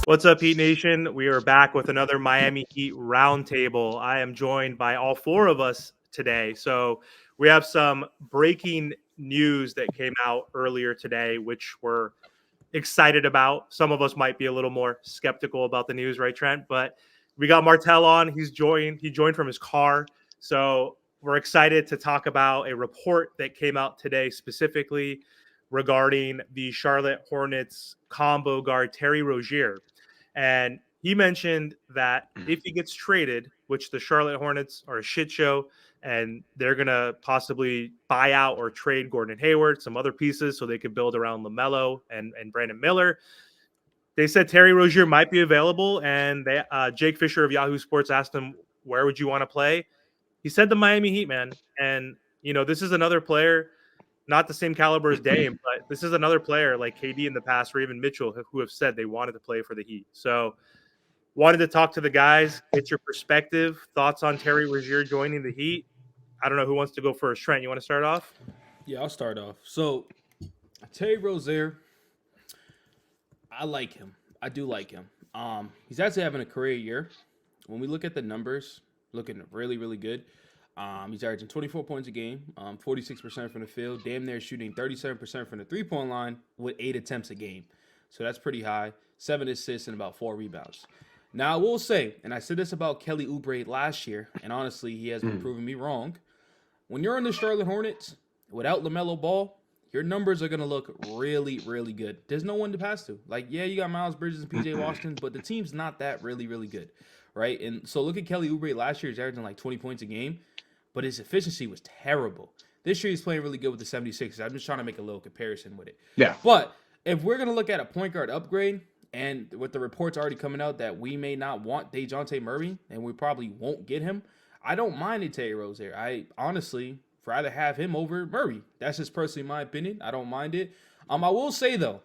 What's up, Heat Nation? We are back with another Miami Heat Roundtable. I am joined by all four of us today. So we have some breaking news that came out earlier today, which we're excited about. Some of us might be a little more skeptical about the news, right, Trent? But we got Martel on. He joined from his car. So we're excited to talk about a report that came out today specifically regarding the Charlotte Hornets combo guard Terry Rozier. And he mentioned that if he gets traded, which the Charlotte Hornets are a shit show, and they're going to possibly buy out or trade Gordon Hayward, some other pieces, so they could build around LaMelo and Brandon Miller. They said Terry Rozier might be available, and Jake Fisher of Yahoo Sports asked him, where would you want to play? He said the Miami Heat, man. And, this is another player, not the same caliber as Dame, but this is another player like KD in the past or even Mitchell who have said they wanted to play for the Heat. So wanted to talk to the guys, get your perspective, thoughts on Terry Rozier joining the Heat. I don't know who wants to go first. Trent, you want to start off? Yeah, I'll start off. So, Terry Rozier, I like him. I do like him. He's actually having a career year. When we look at the numbers, looking really, really good. He's averaging 24 points a game, 46% from the field, damn near shooting 37% from the three-point line with 8 attempts a game. So that's pretty high. 7 assists and about 4 rebounds. Now, I will say, and I said this about Kelly Oubre last year, and honestly, he has been proving me wrong. When you're in the Charlotte Hornets, without LaMelo Ball, your numbers are going to look really, really good. There's no one to pass to. Like, yeah, you got Miles Bridges and PJ Washington, but the team's not that really, really good, right? And so look at Kelly Oubre last year. He's averaging like 20 points a game, but his efficiency was terrible. This year he's playing really good with the 76ers. I'm just trying to make a little comparison with it. Yeah. But if we're going to look at a point guard upgrade, and with the reports already coming out that we may not want DeJounte Murray, and we probably won't get him, I don't mind it, Terry Rozier. I honestly rather have him over Murray. That's just personally my opinion. I don't mind it. I will say, though,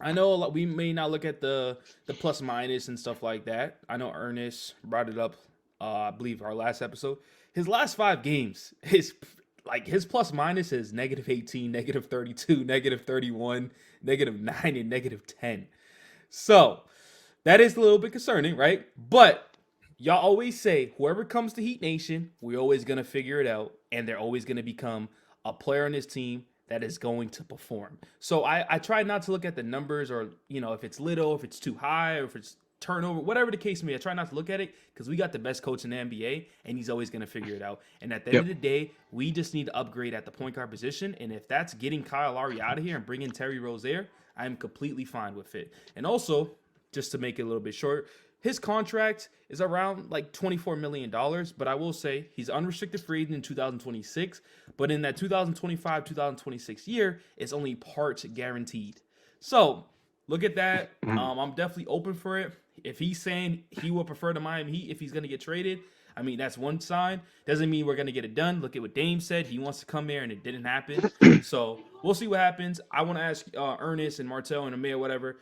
I know we may not look at the plus minus and stuff like that. I know Ernest brought it up, I believe, our last episode. His last 5 games, his plus minus is -18, -32, -31, -9, and -10. So that is a little bit concerning, right? But y'all always say, whoever comes to Heat Nation, we're always going to figure it out, and they're always going to become a player on this team that is going to perform. So I try not to look at the numbers or, if it's little, if it's too high, or if it's turnover, whatever the case may be. I try not to look at it because we got the best coach in the NBA, and he's always going to figure it out. And at the end of the day, we just need to upgrade at the point guard position, and if that's getting Kyle Lowry out of here and bringing Terry Rozier, I'm completely fine with it. And also, just to make it a little bit short, his contract is around like $24 million, but I will say he's unrestricted free agent in 2026, but in that 2025-2026 year, it's only part guaranteed. So look at that. I'm definitely open for it. If he's saying he will prefer the Miami Heat if he's going to get traded, I mean, that's one sign. Doesn't mean we're going to get it done. Look at what Dame said. He wants to come here, and it didn't happen. So we'll see what happens. I want to ask Ernest and Martel and Amir, whatever,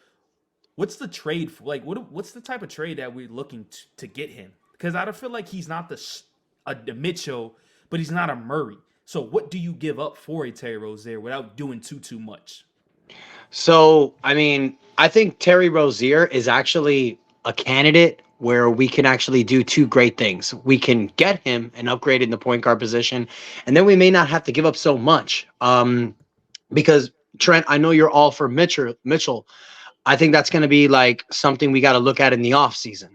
what's the trade for? Like, what's the type of trade that we're looking to get him? Because I don't feel like he's not the Mitchell, but he's not a Murray. So what do you give up for a Terry Rozier without doing too much? So, I mean, I think Terry Rozier is actually a candidate where we can actually do 2 great things. We can get him and upgrade in the point guard position, and then we may not have to give up so much. Because, Trent, I know you're all for Mitchell. I think that's going to be like something we got to look at in the offseason.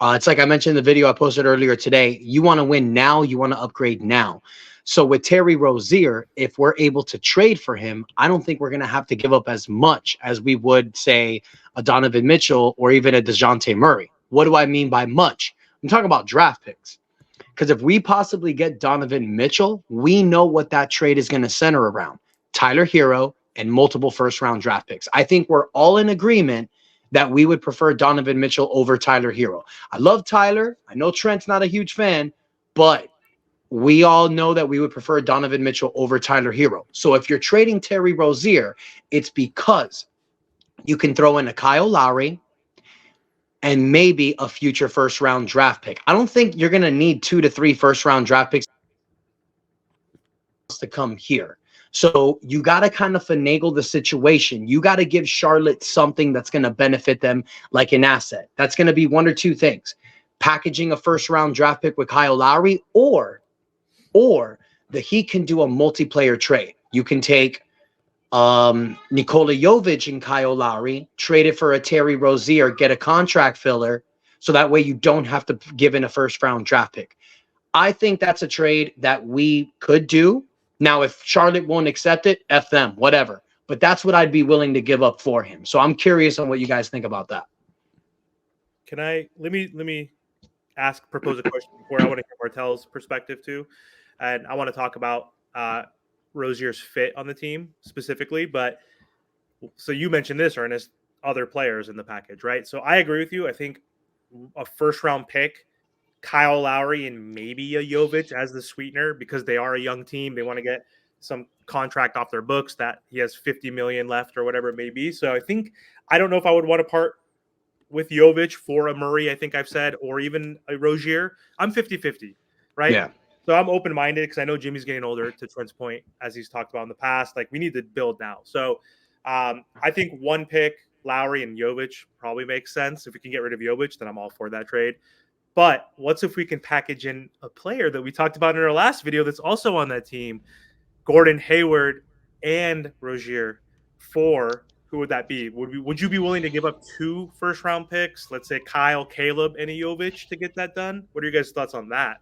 It's like I mentioned in the video I posted earlier today. You want to win now. You want to upgrade now. So with Terry Rozier, if we're able to trade for him, I don't think we're going to have to give up as much as we would, say, a Donovan Mitchell or even a DeJounte Murray. What do I mean by much? I'm talking about draft picks. Because if we possibly get Donovan Mitchell, we know what that trade is going to center around. Tyler Hero and multiple first-round draft picks. I think we're all in agreement that we would prefer Donovan Mitchell over Tyler Hero. I love Tyler. I know Trent's not a huge fan, but we all know that we would prefer Donovan Mitchell over Tyler Hero. So if you're trading Terry Rozier, it's because you can throw in a Kyle Lowry and maybe a future first-round draft pick. I don't think you're going to need 2 to 3 first-round draft picks to come here. So you got to kind of finagle the situation. You got to give Charlotte something that's going to benefit them, like an asset. That's going to be one or two things: packaging a first-round draft pick with Kyle Lowry, or the Heat can do a multiplayer trade. You can take Nikola Jovic and Kyle Lowry, trade it for a Terry Rozier, get a contract filler, so that way you don't have to give in a first-round draft pick. I think that's a trade that we could do. Now, if Charlotte won't accept it, F them, whatever. But that's what I'd be willing to give up for him. So I'm curious on what you guys think about that. Can I let me propose a question before I want to hear Martel's perspective too, and I want to talk about Rozier's fit on the team specifically. But so you mentioned this, Ernest, other players in the package, right? So I agree with you. I think a first round pick, Kyle Lowry, and maybe a Jovic as the sweetener, because they are a young team. They want to get some contract off their books that he has 50 million left or whatever it may be. So I don't know if I would want to part with Jovic for a Murray, I think I've said, or even a Rozier. I'm 50-50, right? Yeah. So I'm open-minded because I know Jimmy's getting older, to Trent's point, as he's talked about in the past. Like, we need to build now. So I think one pick, Lowry and Jovic, probably makes sense. If we can get rid of Jovic, then I'm all for that trade. But what's if we can package in a player that we talked about in our last video that's also on that team, Gordon Hayward and Rozier, for who would that be? Would you be willing to give up 2 first-round picks, let's say Kyle, Caleb, and a Jovic, to get that done? What are your guys' thoughts on that?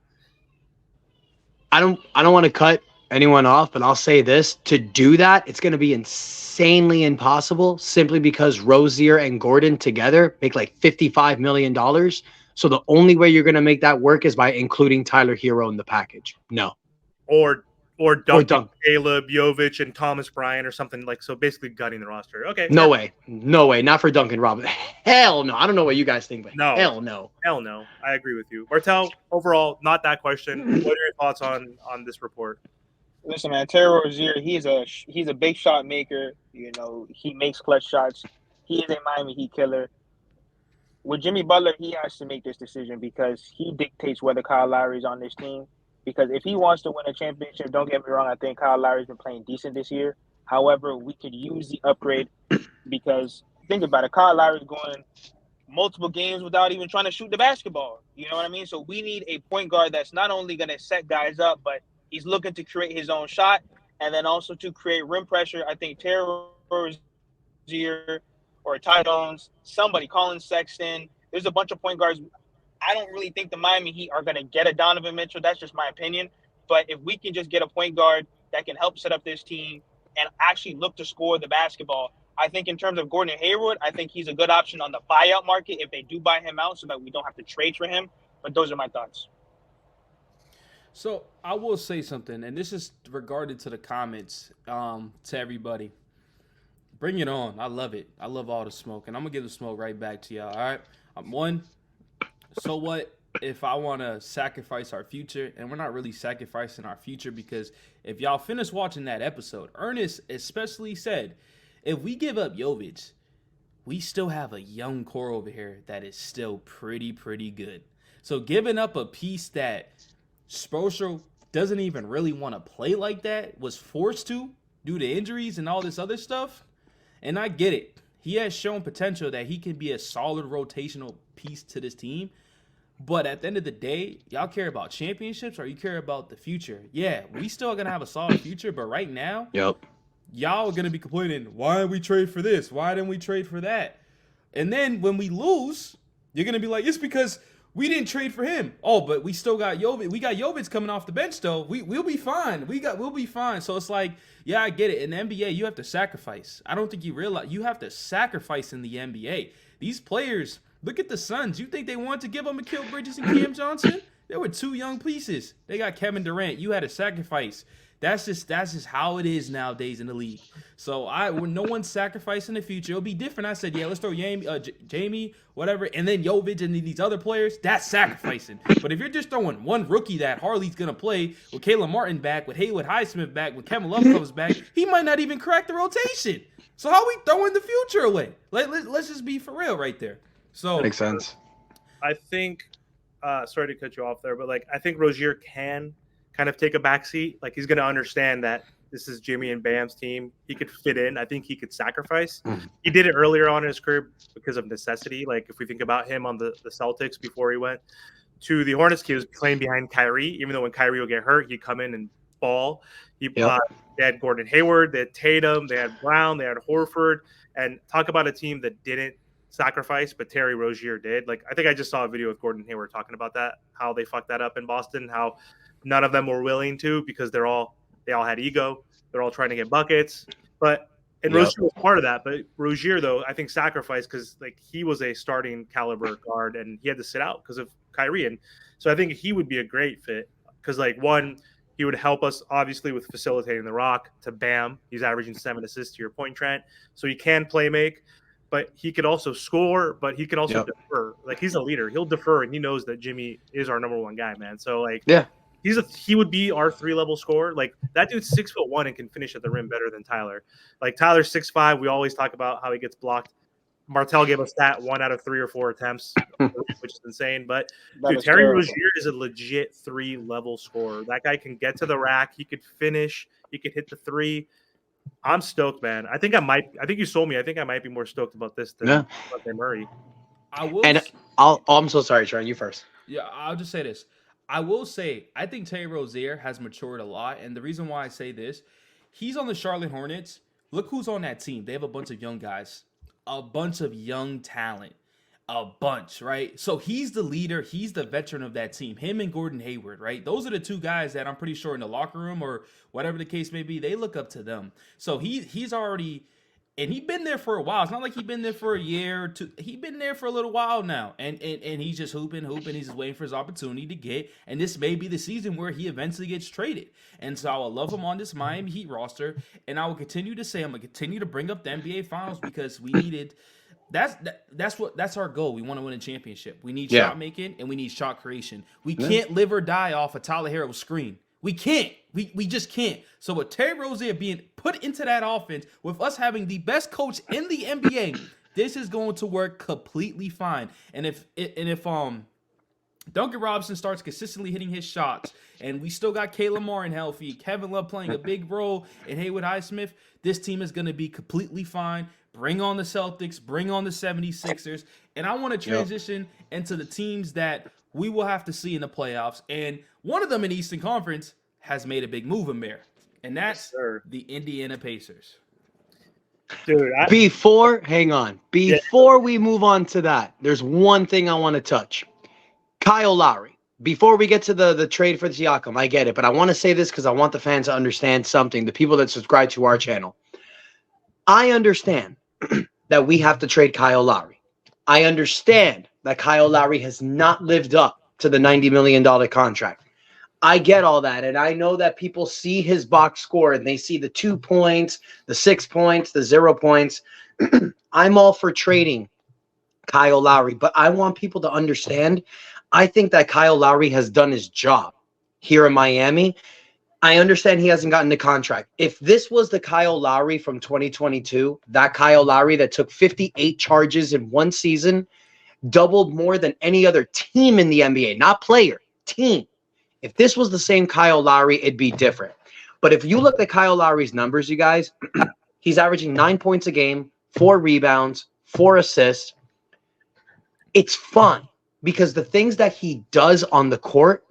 I don't want to cut anyone off, but I'll say this: to do that, it's going to be insanely impossible, simply because Rozier and Gordon together make like $55 million. So the only way you're going to make that work is by including Tyler Hero in the package. No. Or Duncan, Caleb, Jovic, and Thomas Bryant or something like, so basically gutting the roster. Okay. No way. Not for Duncan Robinson. Hell no. I don't know what you guys think, but no. Hell no. I agree with you. Martel, overall, not that question. What are your thoughts on this report? Listen, man, Terry Rozier, he's a big shot maker. You know, he makes clutch shots. He is a Miami Heat killer. With Jimmy Butler, he has to make this decision because he dictates whether Kyle Lowry is on this team. Because if he wants to win a championship, don't get me wrong, I think Kyle Lowry's been playing decent this year. However, we could use the upgrade because think about it, Kyle Lowry's going multiple games without even trying to shoot the basketball. You know what I mean? So we need a point guard that's not only going to set guys up, but he's looking to create his own shot and then also to create rim pressure. I think Terry Rozier or Ty Jones, somebody, Colin Sexton, there's a bunch of point guards. I don't really think the Miami Heat are going to get a Donovan Mitchell. That's just my opinion. But if we can just get a point guard that can help set up this team and actually look to score the basketball, I think in terms of Gordon Hayward, I think he's a good option on the buyout market if they do buy him out so that we don't have to trade for him. But those are my thoughts. So I will say something, and this is regarding to the comments to everybody. Bring it on. I love it. I love all the smoke, and I'm going to give the smoke right back to y'all, all right? So what if I want to sacrifice our future? And we're not really sacrificing our future because if y'all finish watching that episode, Ernest especially said, if we give up Jovic, we still have a young core over here that is still pretty good. So giving up a piece that Spoelstra doesn't even really want to play like that, was forced to due to injuries and all this other stuff, and I get it. He has shown potential that he can be a solid rotational piece to this team. But at the end of the day, y'all care about championships or you care about the future? Yeah, we still going to have a solid future, but right now, y'all are going to be complaining, why didn't we trade for this? Why didn't we trade for that? And then when we lose, you're going to be like, it's because we didn't trade for him. Oh, but we still got Jovic. We got Jovic coming off the bench, though. We'll be fine. We'll be fine. So it's like, yeah, I get it. In the NBA, you have to sacrifice. I don't think you realize you have to sacrifice in the NBA. These players, look at the Suns. You think they wanted to give them Mikal Bridges and Cam Johnson? They were 2 young pieces. They got Kevin Durant. You had to sacrifice. That's just how it is nowadays in the league. So when no one's sacrificing the future, it'll be different. I said, yeah, let's throw Jamie, whatever, and then Jovic and these other players. That's sacrificing. But if you're just throwing one rookie that Harley's gonna play with Caleb Martin back, with Haywood Highsmith back, with Kevin Love comes back, he might not even crack the rotation. So how are we throwing the future away? Let's just be for real right there. So makes sense. I think, sorry to cut you off there, but I think Rozier can kind of take a backseat. Like, he's going to understand that this is Jimmy and Bam's team. He could fit in. I think he could sacrifice. He did it earlier on in his career because of necessity. Like if we think about him on the Celtics before he went to the Hornets, he was playing behind Kyrie, even though when Kyrie would get hurt, he'd come in and ball. They had Gordon Hayward, they had Tatum, they had Brown, they had Horford, and talk about a team that didn't sacrifice, but Terry Rozier did. Like I think I just saw a video with Gordon Hayward talking about that, how they fucked that up in Boston, how none of them were willing to because they all had ego, they're all trying to get buckets, Rozier was part of that. But Rozier, though, I think sacrificed because like he was a starting caliber guard and he had to sit out because of Kyrie, and so I think he would be a great fit because like one. He would help us, obviously, with facilitating the rock to Bam. He's averaging 7 assists to your point, Trent. So he can play make, but he could also score, but he can also defer. Like, he's a leader. He'll defer, and he knows that Jimmy is our number one guy, man. So, like, he would be our 3-level scorer. Like, that dude's 6'1" and can finish at the rim better than Tyler. Like, Tyler's 6'5". We always talk about how he gets blocked. Martell gave us that 1 out of 3 or 4 attempts, which is insane. But dude, Terry Rozier is a legit 3-level scorer. That guy can get to the rack. He could finish. He could hit the 3. I'm stoked, man. I think you sold me. I think I might be more stoked about this than Murray. I'm so sorry, Trent. You first. Yeah, I'll just say this. I will say I think Terry Rozier has matured a lot, and the reason why I say this, he's on the Charlotte Hornets. Look who's on that team. They have a bunch of young guys. A bunch of young talent, a bunch, right? So he's the leader. He's the veteran of that team. Him and Gordon Hayward, right? Those are the 2 guys that I'm pretty sure in the locker room or whatever the case may be, they look up to them. So he's already, and he's been there for a while. It's not like he's been there for a year or 2. He's been there for a little while now, and he's just hooping. He's just waiting for his opportunity to get. And this may be the season where he eventually gets traded. And so I will love him on this Miami Heat roster, and I will continue to say I'm gonna continue to bring up the NBA Finals because we needed. That's our goal. We want to win a championship. We need shot making and we need shot creation. We can't live or die off a Tyler Hero screen. We can't. We just can't. So with Terry Rozier being put into that offense, with us having the best coach in the NBA, this is going to work completely fine. And if Duncan Robinson starts consistently hitting his shots, and we still got Caleb Martin healthy, Kevin Love playing a big role, and Haywood Highsmith, this team is going to be completely fine. Bring on the Celtics, bring on the 76ers, and I want to transition into the teams that we will have to see in the playoffs, and one of them in the Eastern Conference has made a big move in there, and that's the Indiana Pacers. Dude, before we move on to that, there's one thing I want to touch. Kyle Lowry. Before we get to the trade for Siakam, I get it, but I want to say this because I want the fans to understand something, the people that subscribe to our channel. I understand that we have to trade Kyle Lowry. I understand that Kyle Lowry has not lived up to the $90 million contract. I get all that, and I know that people see his box score, and they see the 2 points, the 6 points, the 0 points. I'm all for trading Kyle Lowry, but I want people to understand I think that Kyle Lowry has done his job here in Miami. I understand he hasn't gotten the contract. If this was the Kyle Lowry from 2022, that Kyle Lowry that took 58 charges in one season, doubled more than any other team in the NBA, not player, team. If this was the same Kyle Lowry, it'd be different. But if you look at Kyle Lowry's numbers, you guys, he's averaging 9 points a game, 4 rebounds, 4 assists. It's fun because the things that he does on the court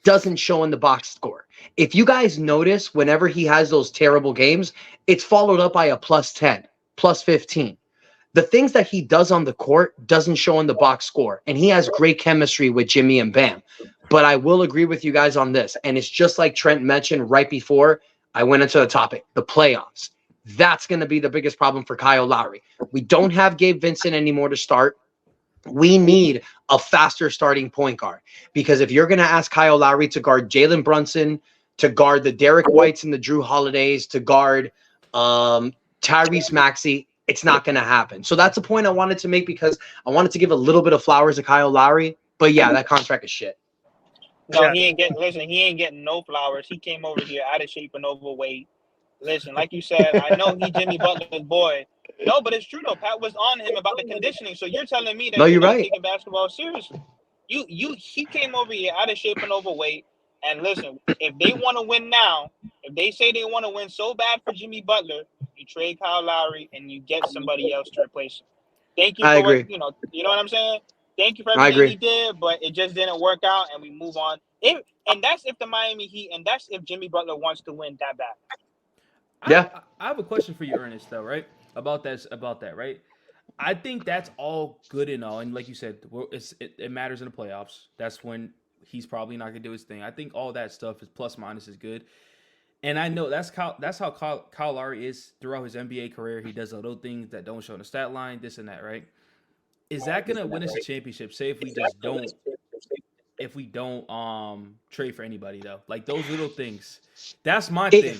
doesn't show in the box score. If you guys notice, whenever he has those terrible games, it's followed up by a +10, +15. The things that he does on the court doesn't show in the box score, and he has great chemistry with Jimmy and Bam. But I will agree with you guys on this, and it's just like Trent mentioned right before I went into the topic, the playoffs. That's going to be the biggest problem for Kyle Lowry. We don't have Gabe Vincent anymore to start. We need a faster starting point guard, because if you're going to ask Kyle Lowry to guard Jalen Brunson, to guard the Derek Whites and the Drew Holidays, to guard Tyrese Maxey, it's not going to happen. So that's a point I wanted to make, because I wanted to give a little bit of flowers to Kyle Lowry. But yeah, that contract is shit. No, he ain't getting no flowers. He came over here out of shape and overweight. Listen, like you said, I know he Jimmy Butler's boy. No, but it's true though. Pat was on him about the conditioning. So you're telling me that you're you're not right. taking basketball seriously. He came over here out of shape and overweight. And listen, if they want to win now, if they say they want to win so bad for Jimmy Butler, you trade Kyle Lowry and you get somebody else to replace him. Thank you I for what agree. you know what I'm saying. Thank you for I everything he agree. did, but it just didn't work out, and we move on. And that's if the Miami Heat, and that's if Jimmy Butler wants to win that bad. Yeah. I have a question for you, Ernest, though, right? About that, right? I think that's all good and all, and like you said, it matters in the playoffs. That's when he's probably not gonna do his thing. I think all that stuff is plus minus is good, and I know that's how Kyle Lowry is throughout his NBA career. He does little things that don't show on the stat line, this and that, right? Is that gonna win us a championship? Say if we don't trade for anybody though, like those little things. That's my thing.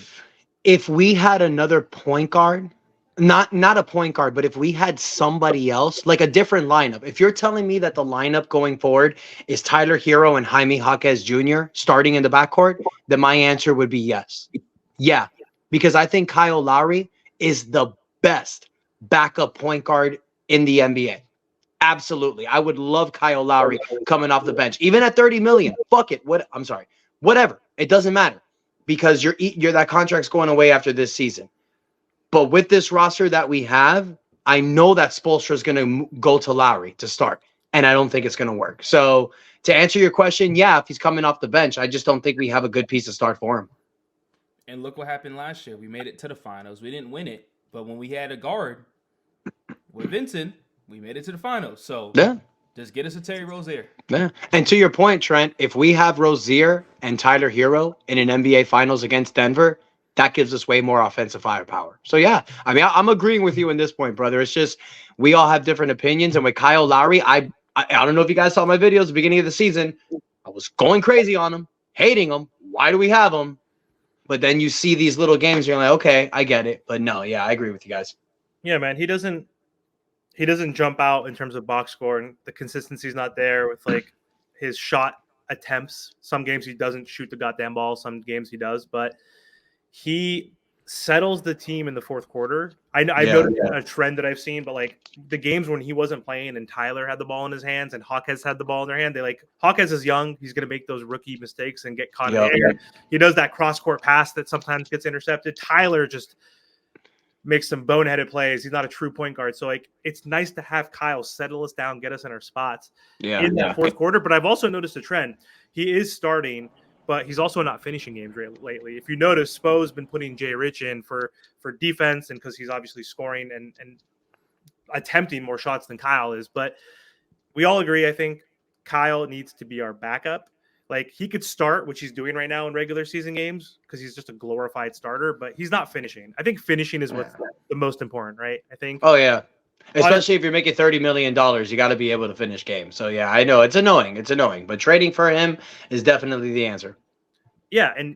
If we had another point guard, not a point guard, but if we had somebody else, like a different lineup. If you're telling me that the lineup going forward is Tyler Hero and Jaime Jaquez Jr. starting in the backcourt, then my answer would be yes. Yeah, because I think Kyle Lowry is the best backup point guard in the NBA. Absolutely. I would love Kyle Lowry coming off the bench, even at 30 million. Fuck it. I'm sorry. Whatever. It doesn't matter because you're that contract's going away after this season. But with this roster that we have, I know that Spoelstra is going to go to Lowry to start, and I don't think it's going to work. So to answer your question, yeah, if he's coming off the bench, I just don't think we have a good piece to start for him. And look what happened last year. We made it to the finals. We didn't win it, but when we had a guard with Vincent, we made it to the finals. So Yeah. Just get us a Terry Rozier. Yeah. And to your point, Trent, if we have Rozier and Tyler Hero in an NBA Finals against Denver, that gives us way more offensive firepower. So, yeah, I mean, I'm agreeing with you in this point, brother. It's just we all have different opinions. And with Kyle Lowry, I don't know if you guys saw my videos at the beginning of the season. I was going crazy on him, hating him. Why do we have him? But then you see these little games, and you're like, okay, I get it. But no, yeah, I agree with you guys. Yeah, man, he doesn't jump out in terms of box score, and the consistency's not there with like his shot attempts. Some games he doesn't shoot the goddamn ball. Some games he does, but he settles the team in the fourth quarter. I've noticed a trend that I've seen, but like the games when he wasn't playing and Tyler had the ball in his hands and Jaquez had the ball in their hand, Jaquez is young. He's going to make those rookie mistakes and get caught in the air. He does that cross-court pass that sometimes gets intercepted. Tyler just makes some boneheaded plays. He's not a true point guard. So like it's nice to have Kyle settle us down, get us in our spots in that fourth quarter. But I've also noticed a trend. He is starting, but he's also not finishing games lately. If you notice, Spo's been putting Jay Rich in for defense and because he's obviously scoring and attempting more shots than Kyle is. But we all agree, I think Kyle needs to be our backup. Like he could start, which he's doing right now in regular season games because he's just a glorified starter, but he's not finishing. I think finishing is what's the most important, right? I think. Oh, yeah. Especially if you're making $30 million, you got to be able to finish games. So, yeah, I know it's annoying. It's annoying. But trading for him is definitely the answer. Yeah, and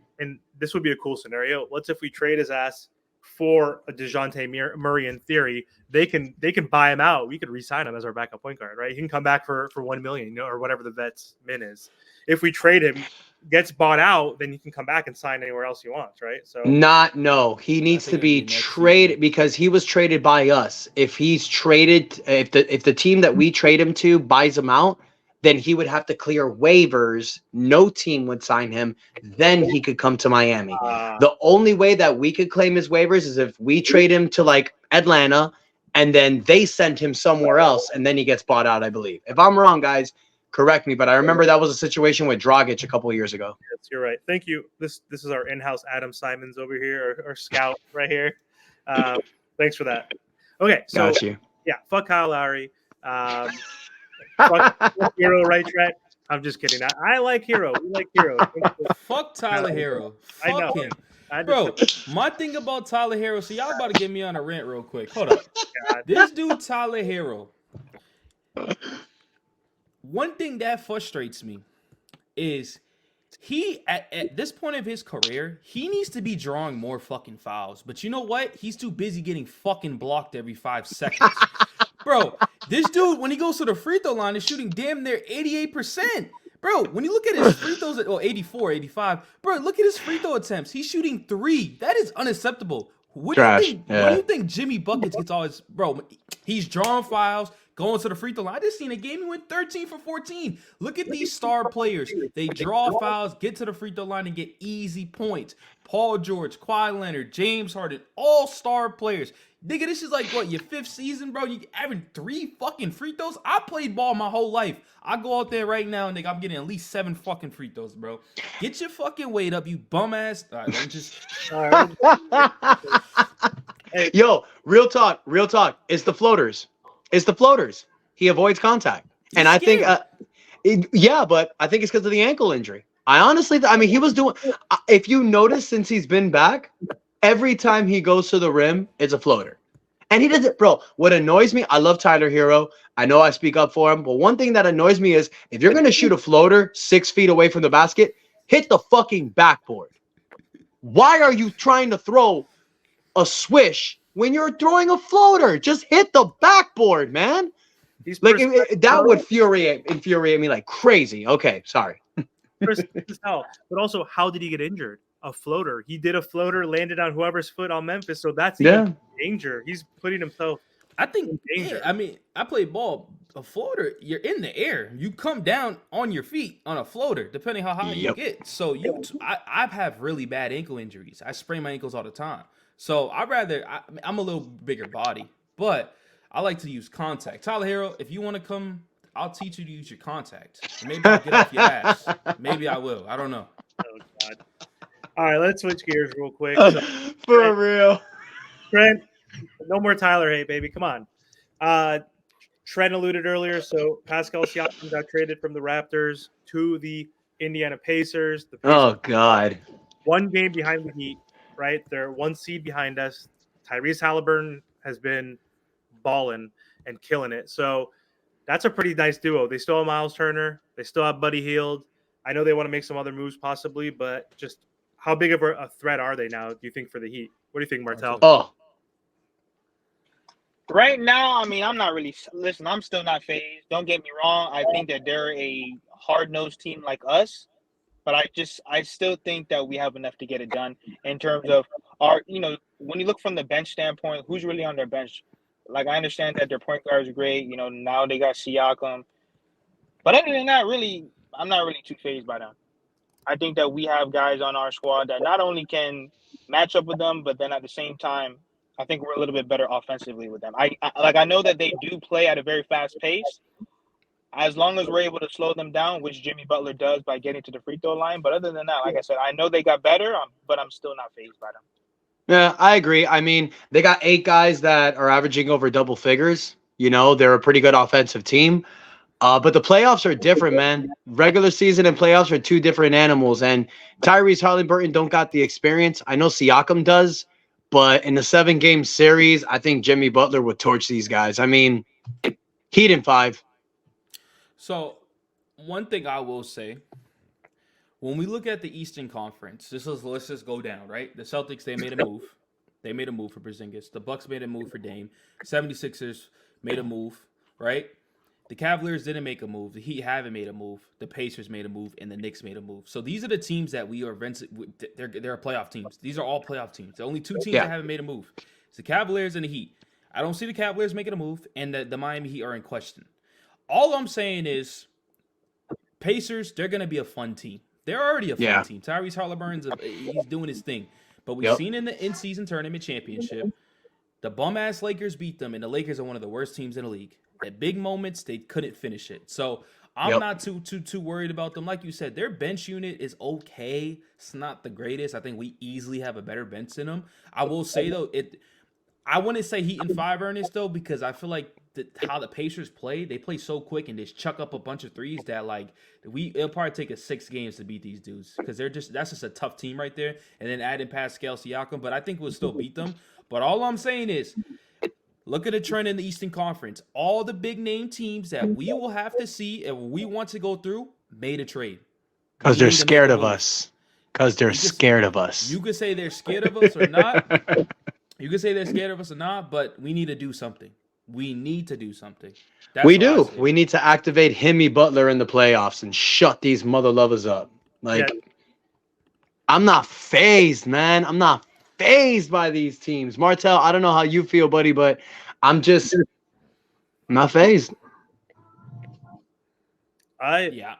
this would be a cool scenario. Let's if we trade his ass for a DeJounte Murray in theory, they can buy him out. We could re-sign him as our backup point guard, right? He can come back for $1 million, or whatever the vet's min is. If we trade him, gets bought out, then you can come back and sign anywhere else you want, right? So no, he needs to be traded because he was traded by us. If he's traded, if the team that we trade him to buys him out, then he would have to clear waivers. No team would sign him. Then he could come to Miami. The only way that we could claim his waivers is if we trade him to like Atlanta and then they send him somewhere else and then he gets bought out, I believe. If I'm wrong, guys, correct me, but I remember that was a situation with Dragic a couple of years ago. Yes, you're right. Thank you. This is our in-house Adam Simons over here, our scout right here. Thanks for that. Okay, so got you. Yeah, fuck Kyle Lowry. Fuck Hero, right, Trent? I'm just kidding. I like Hero. We like Hero. Fuck Tyler Hero. Fuck him. Bro, my thing about Tyler Hero, so y'all about to get me on a rant real quick. Hold up. This dude, Tyler Hero. One thing that frustrates me is he, at this point of his career, he needs to be drawing more fucking fouls. But you know what? He's too busy getting fucking blocked every 5 seconds. Bro, this dude, when he goes to the free throw line, is shooting damn near 88%. Bro, when you look at his free throws, 84, 85, bro, look at his free throw attempts. He's shooting 3. That is unacceptable. What do you think Jimmy Buckets gets all his, bro, he's drawing fouls, going to the free throw line. I just seen a game he went 13 for 14. Look at these star players. They draw fouls, get to the free throw line, and get easy points. Paul George, Kawhi Leonard, James Harden, all star players. Nigga, this is like, what, your 5th season, bro? You having 3 fucking free throws? I played ball my whole life. I go out there right now, nigga, I'm getting at least 7 fucking free throws, bro. Get your fucking weight up, you bum ass. All right, let me just... All right. Yo, real talk. It's the floaters. He avoids contact. And I think, but I think it's because of the ankle injury. He was doing, if you notice since he's been back, every time he goes to the rim, it's a floater. And he does it, bro. What annoys me, I love Tyler Hero. I know I speak up for him, but one thing that annoys me is if you're going to shoot a floater 6 feet away from the basket, hit the fucking backboard. Why are you trying to throw a swish when you're throwing a floater? Just hit the backboard, man. That would infuriate me like crazy. Okay, sorry. But also, how did he get injured? A floater. He did a floater, landed on whoever's foot on Memphis. So that's even danger. He's putting himself. I think. Yeah, I mean, I play ball. A floater, you're in the air. You come down on your feet on a floater, depending how high you get. So I have really bad ankle injuries. I sprain my ankles all the time. So I'm a little bigger body, but I like to use contact. Tyler Hero, if you want to come, I'll teach you to use your contact. Maybe I'll get off your ass. Maybe I will. I don't know. Oh, God. All right, let's switch gears real quick. For real. Trent, no more Tyler hate, baby. Come on. Trent alluded earlier, so Pascal Siakam got traded from the Raptors to the Indiana Pacers. Oh, God. 1 game behind the Heat, right? They're 1 seed behind us. Tyrese Halliburton has been balling and killing it. So that's a pretty nice duo. They still have Miles Turner. They still have Buddy Hield. I know they want to make some other moves possibly, but just how big of a threat are they now, do you think, for the Heat? What do you think, Martel? Oh. Right now, I mean, I'm still not phased. Don't get me wrong. I think that they're a hard-nosed team like us, but I still think that we have enough to get it done in terms of when you look from the bench standpoint, who's really on their bench? Like, I understand that their point guards are great. Now they got Siakam. But other than that, really, I'm not really too phased by them. I think that we have guys on our squad that not only can match up with them, but then at the same time, I think we're a little bit better offensively with them. I know that they do play at a very fast pace. As long as we're able to slow them down, which Jimmy Butler does by getting to the free throw line. But other than that, like I said, I know they got better, but I'm still not phased by them. Yeah, I agree. I mean, they got 8 guys that are averaging over double figures. They're a pretty good offensive team. But the playoffs are different, man. Regular season and playoffs are 2 different animals. And Tyrese Halliburton don't got the experience. I know Siakam does. But in the 7-game series, I think Jimmy Butler would torch these guys. I mean, Heat in 5. So, one thing I will say, when we look at the Eastern Conference, let's just go down, right? The Celtics, they made a move. They made a move for Porzingis. The Bucks made a move for Dame. 76ers made a move, right? The Cavaliers didn't make a move. The Heat haven't made a move. The Pacers made a move, and the Knicks made a move. So these are the teams that we are they're playoff teams. These are all playoff teams. The only 2 teams that haven't made a move. It's the Cavaliers and the Heat. I don't see the Cavaliers making a move, and the Miami Heat are in question. All I'm saying is Pacers, they're going to be a fun team. They're already a fun team. Tyrese Halliburton's he's doing his thing. But we've seen in the in-season tournament championship, the bum-ass Lakers beat them, and the Lakers are one of the worst teams in the league. At big moments, they couldn't finish it. So I'm not too worried about them. Like you said, their bench unit is okay. It's not the greatest. I think we easily have a better bench than them. I will say, though, I wouldn't say Heat in 5, Ernest, though, because I feel like how the Pacers play, they play so quick and just chuck up a bunch of threes that, like, it'll probably take us 6 games to beat these dudes because that's just a tough team right there. And then add in Pascal Siakam, but I think we'll still beat them. But all I'm saying is, look at the trend in the Eastern Conference. All the big-name teams that we will have to see if we want to go through made a trade. Because they're scared of us. Because they're scared of us. You could say they're scared of us or not. You could say they're scared of us or not, but we need to do something. We need to do something. We do. We need to activate Jimmy Butler in the playoffs and shut these mother lovers up. I'm not phased, man. I'm not phased by these teams. Martel, I don't know how you feel, buddy, but I'm just Not phased. Yeah.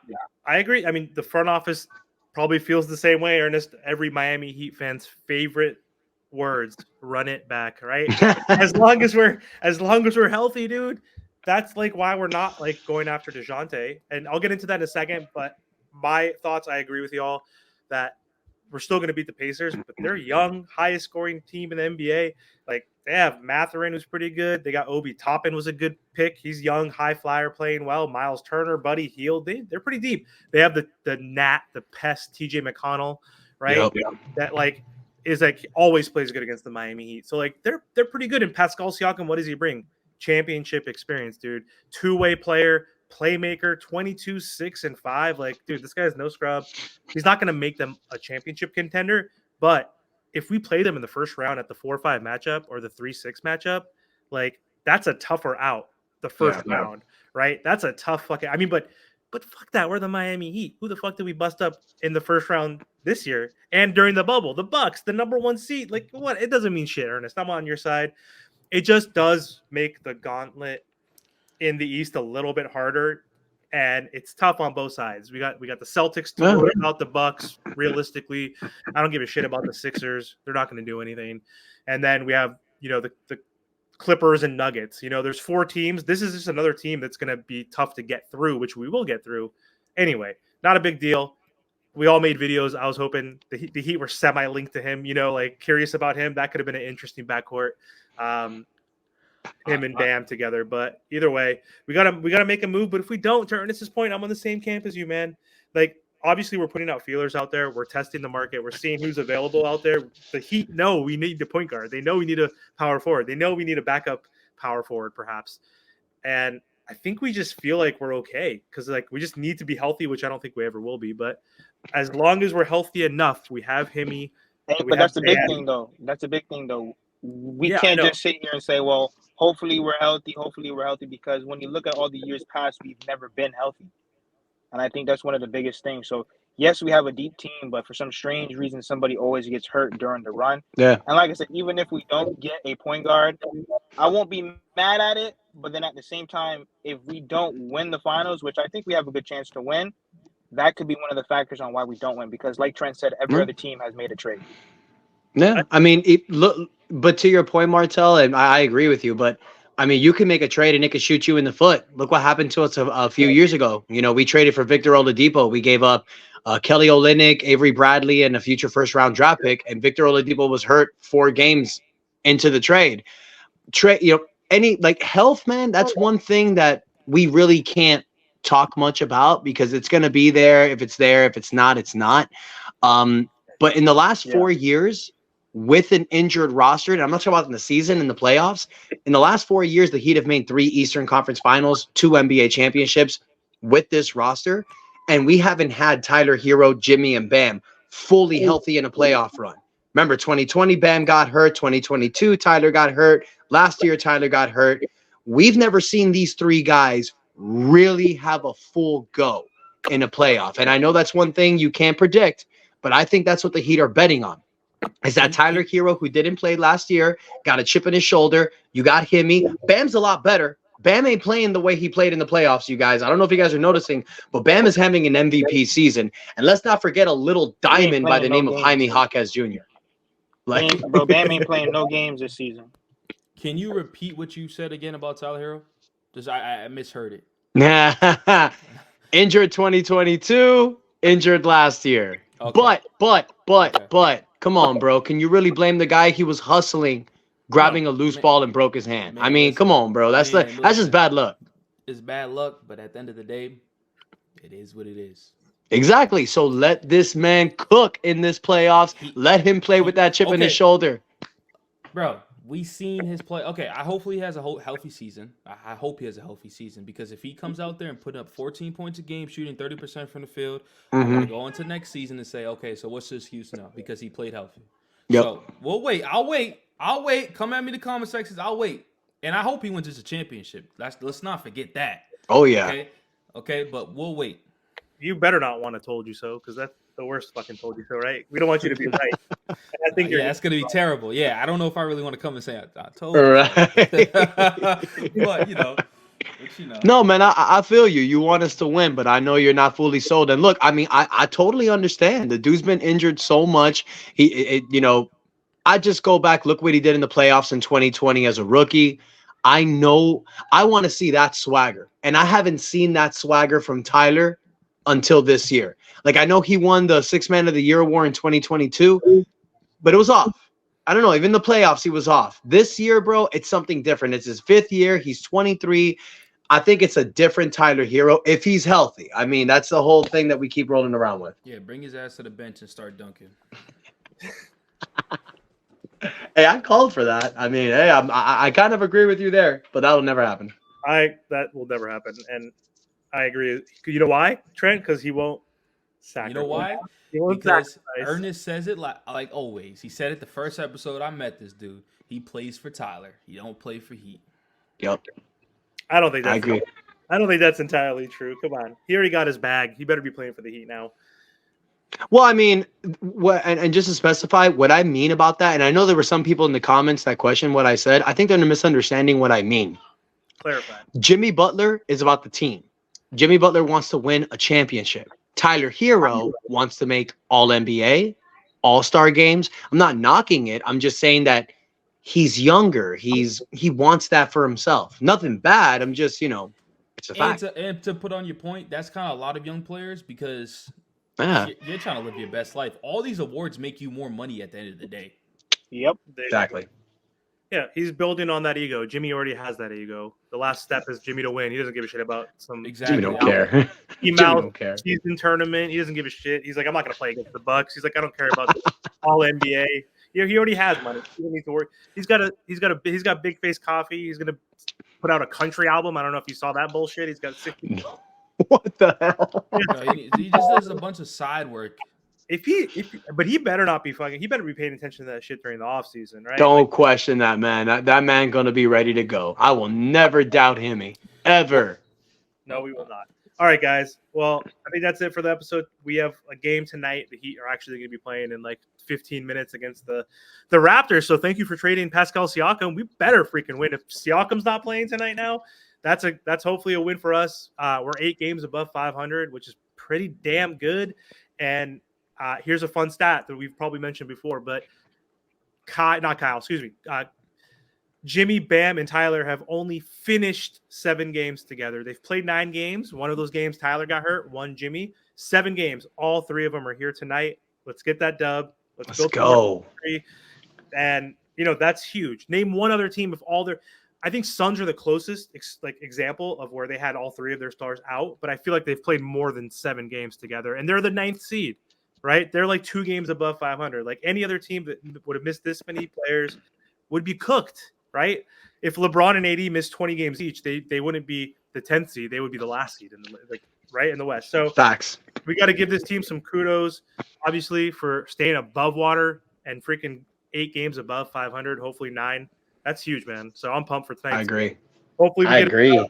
I agree. I mean, the front office probably feels the same way. Ernest, every Miami Heat fan's favorite words: "Run it back." Right? As long as we're healthy, dude. That's like why we're not like going after DeJounte. And I'll get into that in a second. But my thoughts, I agree with y'all that we're still going to beat the Pacers, but they're young, highest scoring team in the NBA. Like they have Mathurin, who's pretty good. They got Obi Toppin was a good pick. He's young, high flyer, playing well. Miles Turner, Buddy Hield, they're pretty deep. They have the Nat, the pest, TJ McConnell, right? Yep. That like is like always plays good against the Miami Heat. So like they're pretty good. And Pascal Siakam, what does he bring? Championship experience, dude. Two-way player, playmaker, 22, 6, and 5. Like, dude, this guy's no scrub. He's not going to make them a championship contender, but if we play them in the first round at the 4-5 matchup or the 3-6 matchup, like that's a tougher out the first round, right? That's a tough fucking. I mean, but fuck that. We're the Miami Heat. Who the fuck did we bust up in the first round this year and during the bubble? The Bucks, the number 1 seed. Like what? It doesn't mean shit, Ernest. I'm on your side. It just does make the gauntlet in the East a little bit harder, and it's tough on both sides. We got the Celtics to worry about the Bucks. Realistically, I don't give a shit about the Sixers. They're not going to do anything. And then we have the Clippers and Nuggets. There's 4 teams. This is just another team that's going to be tough to get through, which we will get through. Anyway, not a big deal. We all made videos. I was hoping the Heat were semi-linked to him. Like curious about him. That could have been an interesting backcourt. Him and Bam together, but either way, we gotta make a move. But if we don't, to Ernest's point, I'm on the same camp as you, man. Like obviously, we're putting out feelers out there. We're testing the market. We're seeing who's available out there. The Heat know we need the point guard. They know we need a power forward. They know we need a backup power forward, perhaps. And I think we just feel like we're okay because like we just need to be healthy, which I don't think we ever will be. But as long as we're healthy enough, we have Himmy. But that's the big thing, though. That's a big thing, though. We can't just sit here and say, well, hopefully we're healthy, because when you look at all the years past, we've never been healthy. And I think that's one of the biggest things. So, yes, we have a deep team, but for some strange reason, somebody always gets hurt during the run. Yeah. And like I said, even if we don't get a point guard, I won't be mad at it. But then at the same time, if we don't win the finals, which I think we have a good chance to win, that could be one of the factors on why we don't win. Because like Trent said, every other team has made a trade. Yeah, I mean, but to your point, Martel, and I agree with you, but I mean, you can make a trade and it could shoot you in the foot. Look what happened to us a few years ago. We traded for Victor Oladipo. We gave up Kelly Olynyk, Avery Bradley, and a future first-round draft pick, and Victor Oladipo was hurt 4 games into the trade. Any like health, man, that's one thing that we really can't talk much about because it's going to be there. If it's there, if it's not, it's not. But in the last 4 years, with an injured roster, and I'm not talking about in the season, in the playoffs, in the last 4 years, the Heat have made 3 Eastern Conference Finals, 2 NBA championships with this roster, and we haven't had Tyler Hero, Jimmy, and Bam fully healthy in a playoff run. Remember, 2020, Bam got hurt. 2022, Tyler got hurt. Last year, Tyler got hurt. We've never seen these 3 guys really have a full go in a playoff, and I know that's one thing you can't predict, but I think that's what the Heat are betting on. Is that Tyler Hero, who didn't play last year, got a chip in his shoulder. You got Himmy. Bam's a lot better. Bam ain't playing the way he played in the playoffs, you guys. I don't know if you guys are noticing, but Bam is having an MVP season. And let's not forget a little diamond by the name of Jaime Jaquez Jr. Bro, Bam ain't playing no games this season. Can you repeat what you said again about Tyler Hero? Just I misheard it. Injured 2022, injured last year. Okay. But come on, bro. Can you really blame the guy? He was hustling, grabbing a loose ball and broke his hand. I mean, come on, bro. That's just bad luck. It's bad luck, but at the end of the day, it is what it is. Exactly. So let this man cook in this playoffs. Let him play with that chip in his shoulder. Bro, we seen his play. Okay, hopefully he has a healthy season. I hope he has a healthy season because if he comes out there and put up 14 points a game, shooting 30% from the field, I'm going to go into next season and say, okay, so what's the excuse now? Because he played healthy. Yep. So we'll wait. I'll wait. Come at me in the comment sections. I'll wait. And I hope he wins us a championship. Let's not forget that. Oh, yeah. Okay, but we'll wait. You better not want to told you so because that's the worst fucking told you so, right? We don't want you to be right. And I think that's going to be terrible. Yeah, I don't know if I really want to come and say I told you. Right. But, No, man, I feel you. You want us to win, but I know you're not fully sold. And look, I mean, I totally understand. The dude's been injured so much. I just go back, look what he did in the playoffs in 2020 as a rookie. I know I want to see that swagger. And I haven't seen that swagger from Tyler until this year. Like, I know he won the Sixth Man of the Year award in 2022, but it was off. I don't know. Even the playoffs, he was off. This year, bro, it's something different. It's his 5th year. He's 23. I think it's a different Tyler Hero if he's healthy. I mean, that's the whole thing that we keep rolling around with. Yeah, bring his ass to the bench and start dunking. Hey, I called for that. I mean, hey, I kind of agree with you there, but that'll never happen. That will never happen, and I agree. You know why, Trent? Because he won't sacrifice. You know why? Because Ernest says it like always. He said it the first episode I met this dude. He plays for Tyler. He don't play for Heat. Yep. I don't think that's I agree. I don't think that's entirely true. Come on. He already got his bag. He better be playing for the Heat now. Well, I mean, and just to specify what I mean about that, and I know there were some people in the comments that questioned what I said. I think they're misunderstanding what I mean. Clarify. Jimmy Butler is about the team. Jimmy Butler wants to win a championship. Tyler Hero wants to make All-NBA, All-Star games. I'm not knocking it. I'm just saying that he's younger. He wants that for himself. Nothing bad. I'm just, it's a fact. And to put on your point, that's kind of a lot of young players because you're trying to live your best life. All these awards make you more money at the end of the day. Yep. Exactly. Yeah, he's building on that ego. Jimmy already has that ego. The last step is Jimmy to win. He doesn't give a shit about some Jimmy don't care. Jimmy don't care. Season tournament. He doesn't give a shit. He's like, I'm not going to play against the Bucks. He's like, I don't care about the All NBA. He already has money. He doesn't need to work. He's got Big Face Coffee. He's gonna put out a country album. I don't know if you saw that bullshit. He's got 60. What the hell? No, he just does a bunch of side work. But he better not be fucking. He better be paying attention to that shit during the off season, right? Don't question that man. That man gonna be ready to go. I will never doubt him ever. No, we will not. All right, guys. Well, I think that's it for the episode. We have a game tonight. The Heat are actually going to be playing in like 15 minutes against the Raptors. So thank you for trading Pascal Siakam. We better freaking win. If Siakam's not playing tonight now, that's hopefully a win for us. We're 8 games above 500, which is pretty damn good. And here's a fun stat that we've probably mentioned before, but Jimmy, Bam, and Tyler have only finished 7 games together. They've played 9 games. One of those games, Tyler got hurt. 1, Jimmy. 7 games. All 3 of them are here tonight. Let's get that dub. Let's go. And, that's huge. Name one other team of all their – I think Suns are the closest example of where they had all 3 of their stars out, but I feel like they've played more than 7 games together, and they're the 9th seed, right? They're like 2 games above 500. Like any other team that would have missed this many players would be cooked. Right? If LeBron and AD missed 20 games each, they wouldn't be the 10th seed. They would be the last seed in the West. So facts. We got to give this team some kudos, obviously, for staying above water and freaking 8 games above 500. Hopefully 9. That's huge, man. So I'm pumped for tonight. I agree. Hopefully I agree.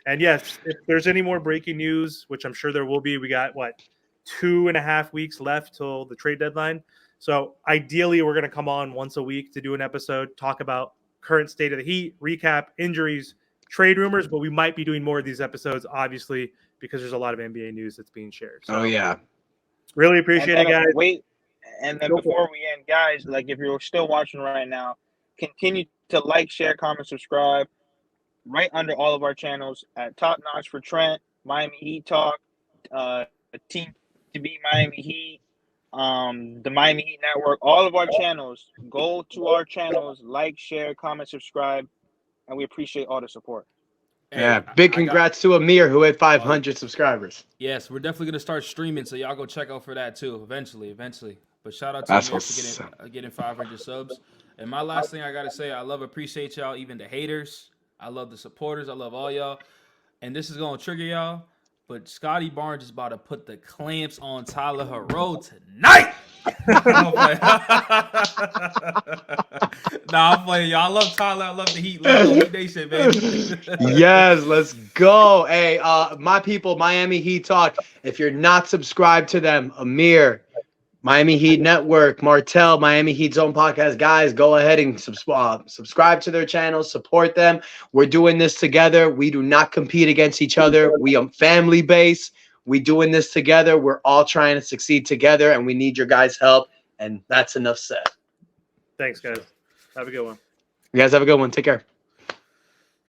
And yes, if there's any more breaking news, which I'm sure there will be, we got 2.5 weeks left till the trade deadline. So ideally, we're going to come on once a week to do an episode, talk about current state of the Heat, recap injuries, trade rumors, but we might be doing more of these episodes, obviously, because there's a lot of NBA news that's being shared. So, yeah. Really appreciate it, guys. And then before we end, guys, like if you're still watching right now, continue to like, share, comment, subscribe right under all of our channels at Top Notch for Trent, Miami Heat Talk, Team to be Miami Heat, the Miami Heat Network, all of our channels. Go to our channels, like, share, comment, subscribe, and we appreciate all the support. Yeah, big congrats to Amir who had 500 subscribers. Yes, we're definitely gonna start streaming, so y'all go check out for that too. Eventually. But shout out to Amir for getting 500 subs. And my last thing I gotta say, appreciate y'all, even the haters. I love the supporters. I love all y'all. And this is gonna trigger y'all. But Scotty Barnes is about to put the clamps on Tyler Hero tonight. I'm playing. Y'all. I love Tyler. I love the Heat. Let's go Heat Nation, baby. Yes, let's go. Hey, my people, Miami Heat Talk. If you're not subscribed to them, Amir, Miami Heat Network, Martell, Miami Heat Zone Podcast. Guys, go ahead and subscribe to their channel, support them. We're doing this together. We do not compete against each other. We are family based. We doing this together. We're all trying to succeed together, and we need your guys' help. And that's enough said. Thanks, guys. Have a good one. You guys have a good one. Take care.